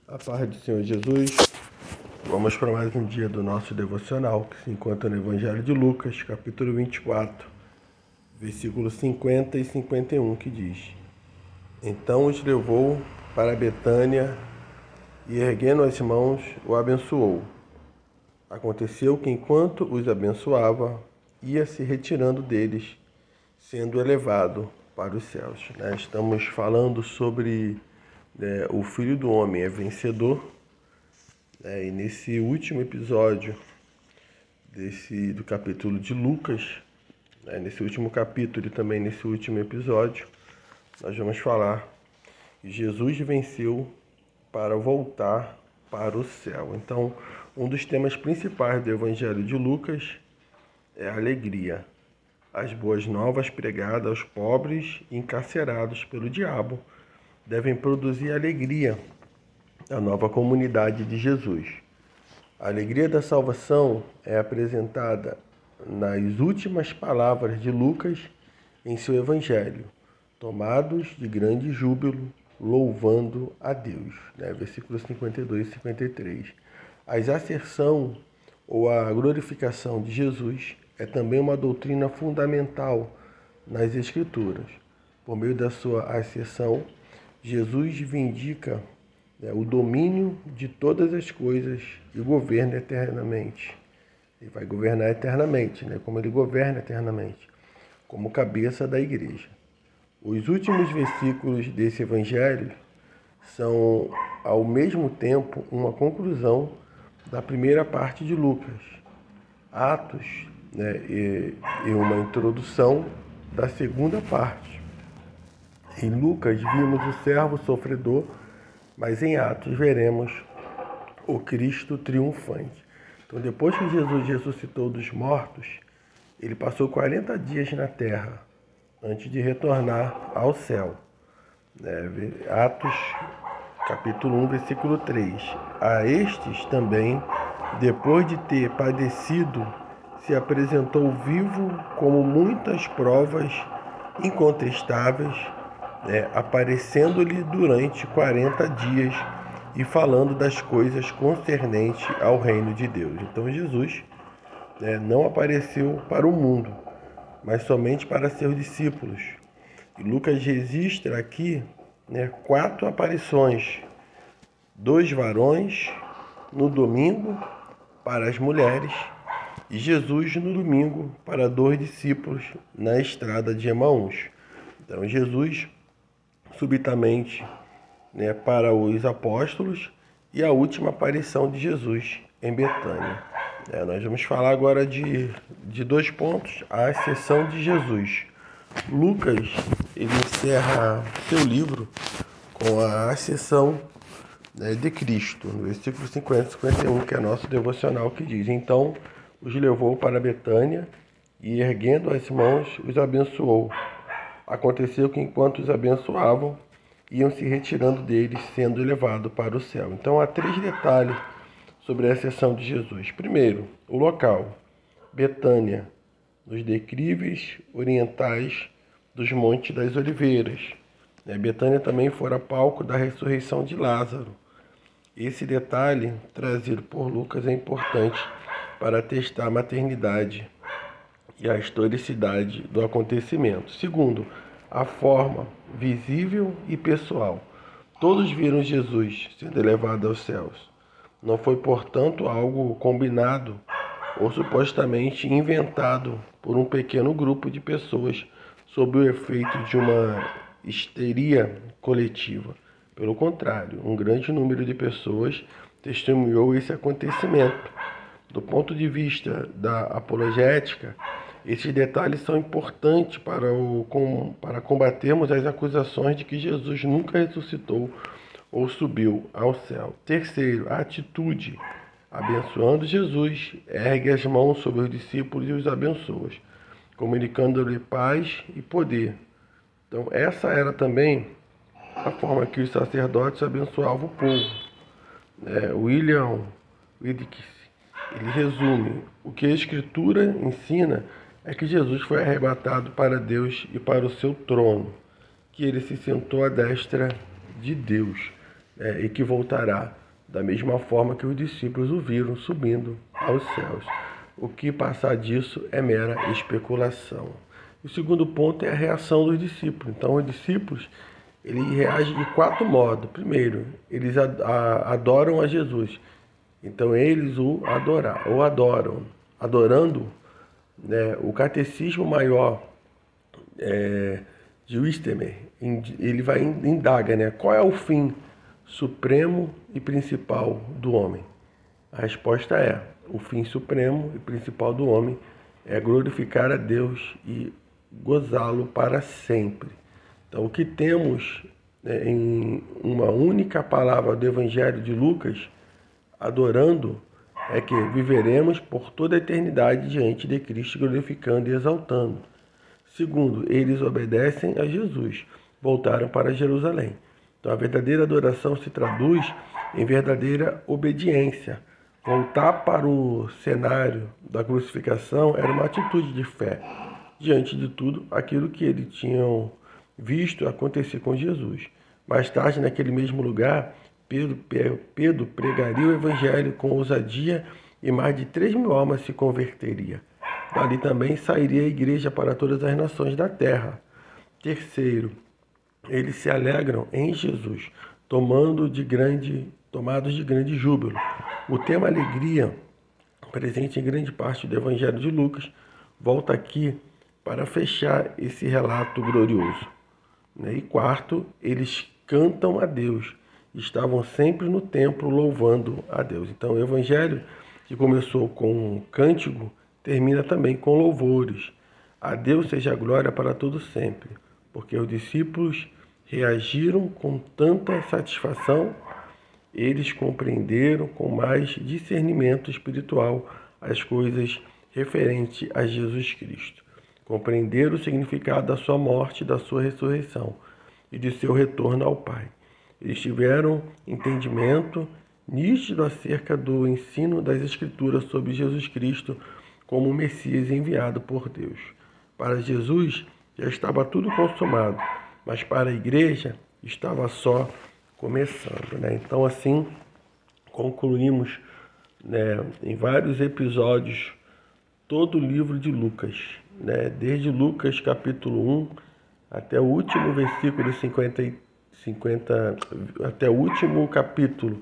A paz do Senhor Jesus. Vamos para mais um dia do nosso devocional, que se encontra no Evangelho de Lucas, capítulo 24, versículos 50 e 51, que diz: Então os levou para Betânia e, erguendo as mãos, o abençoou. Aconteceu que, enquanto os abençoava, ia se retirando deles, sendo elevado para os céus. Estamos falando sobre o Filho do Homem é vencedor. E nesse último episódio do capítulo de Lucas, nesse último capítulo e também nesse último episódio, nós vamos falar que Jesus venceu para voltar para o céu. Então, um dos temas principais do Evangelho de Lucas é a alegria. As boas novas pregadas aos pobres e encarcerados pelo diabo devem produzir alegria à nova comunidade de Jesus. A alegria da salvação é apresentada nas últimas palavras de Lucas em seu Evangelho, tomados de grande júbilo, louvando a Deus. Versículos 52 e 53. A asserção ou a glorificação de Jesus é também uma doutrina fundamental nas Escrituras. Por meio da sua asserção, Jesus vindica o domínio de todas as coisas e governa eternamente. Ele vai governar eternamente, como ele governa eternamente, como cabeça da igreja. Os últimos versículos desse evangelho são, ao mesmo tempo, uma conclusão da primeira parte de Lucas, Atos, e uma introdução da segunda parte. Em Lucas vimos o servo sofredor, mas em Atos veremos o Cristo triunfante. Então, depois que Jesus ressuscitou dos mortos, ele passou 40 dias na terra, antes de retornar ao céu. Atos, capítulo 1, versículo 3. A estes também, depois de ter padecido, se apresentou vivo como muitas provas incontestáveis, aparecendo-lhe durante 40 dias e falando das coisas concernentes ao reino de Deus. Então Jesus não apareceu para o mundo, mas somente para seus discípulos. E Lucas registra aqui 4 aparições: 2 varões no domingo para as mulheres e Jesus no domingo para 2 discípulos na estrada de Emaús. Então Jesus subitamente para os apóstolos e a última aparição de Jesus em Betânia. Nós vamos falar agora de 2 pontos: a ascensão de Jesus. Lucas ele encerra seu livro com a ascensão de Cristo, no versículo 50 e 51, que é nosso devocional, que diz: Então os levou para Betânia e, erguendo as mãos, os abençoou. Aconteceu que, enquanto os abençoavam, iam se retirando deles, sendo elevados para o céu. Então, há 3 detalhes sobre a ascensão de Jesus. Primeiro, o local: Betânia, nos declives orientais dos Montes das Oliveiras. Betânia também fora palco da ressurreição de Lázaro. Esse detalhe, trazido por Lucas, é importante para atestar a maternidade e a historicidade do acontecimento. Segundo, a forma visível e pessoal. Todos viram Jesus sendo elevado aos céus. Não foi, portanto, algo combinado ou supostamente inventado por um pequeno grupo de pessoas sob o efeito de uma histeria coletiva. Pelo contrário, um grande número de pessoas testemunhou esse acontecimento. Do ponto de vista da apologética, esses detalhes são importantes para combatermos as acusações de que Jesus nunca ressuscitou ou subiu ao céu. Terceiro, a atitude. Abençoando Jesus, ergue as mãos sobre os discípulos e os abençoa, comunicando-lhe paz e poder. Então, essa era também a forma que os sacerdotes abençoavam o povo. William Wilkes, ele resume: o que a Escritura ensina é que Jesus foi arrebatado para Deus e para o seu trono, que ele se sentou à destra de Deus. e que voltará da mesma forma que os discípulos o viram subindo aos céus. O que passar disso é mera especulação. O segundo ponto é a reação dos discípulos. Então, os discípulos eles reagem de 4 modos. Primeiro, eles adoram a Jesus. Então, eles o adoram. Adorando, né, o Catecismo Maior de Wittenberg, ele vai indaga, né, qual é o fim supremo e principal do homem? A resposta é: o fim supremo e principal do homem é glorificar a Deus e gozá-lo para sempre. Então, o que temos, né, em uma única palavra do Evangelho de Lucas, adorando, é que viveremos por toda a eternidade diante de Cristo, glorificando e exaltando. Segundo, eles obedecem a Jesus, voltaram para Jerusalém. Então, a verdadeira adoração se traduz em verdadeira obediência. Voltar para o cenário da crucificação era uma atitude de fé, diante de tudo aquilo que eles tinham visto acontecer com Jesus. Mais tarde, naquele mesmo lugar, Pedro pregaria o evangelho com ousadia e mais de 3.000 almas se converteriam. Dali também sairia a igreja para todas as nações da terra. Terceiro, eles se alegram em Jesus, tomados de grande júbilo. O tema alegria, presente em grande parte do Evangelho de Lucas, volta aqui para fechar esse relato glorioso. E quarto, eles cantam a Deus, estavam sempre no templo louvando a Deus. Então, o Evangelho, que começou com um cântico, termina também com louvores. A Deus seja a glória para todos sempre, porque os discípulos reagiram com tanta satisfação, eles compreenderam com mais discernimento espiritual as coisas referentes a Jesus Cristo. Compreenderam o significado da sua morte, da sua ressurreição e de seu retorno ao Pai. Eles tiveram entendimento nítido acerca do ensino das Escrituras sobre Jesus Cristo como o Messias enviado por Deus. Para Jesus já estava tudo consumado, mas para a igreja estava só começando, né? Então, assim, concluímos, né, em vários episódios todo o livro de Lucas, né? Desde Lucas capítulo 1 até o último versículo 50, até o último capítulo,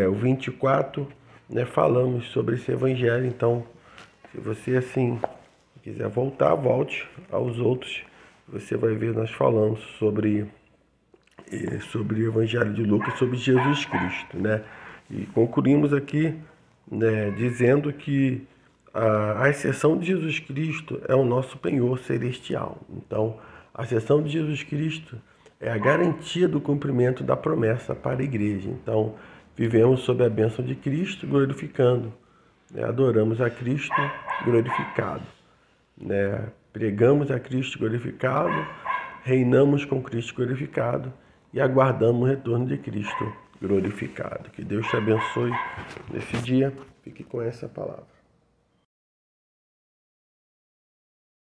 o 24, né, falamos sobre esse evangelho. Então, se você assim quiser voltar, volte aos outros. Você vai ver nós falamos sobre o Evangelho de Lucas, sobre Jesus Cristo, né? E concluímos aqui, né, dizendo que a ascensão de Jesus Cristo é o nosso penhor celestial. Então, a ascensão de Jesus Cristo é a garantia do cumprimento da promessa para a igreja. Então, vivemos sob a bênção de Cristo, glorificando, né? Adoramos a Cristo glorificado, né? Pregamos a Cristo glorificado, reinamos com Cristo glorificado e aguardamos o retorno de Cristo glorificado. Que Deus te abençoe nesse dia. Fique com essa palavra.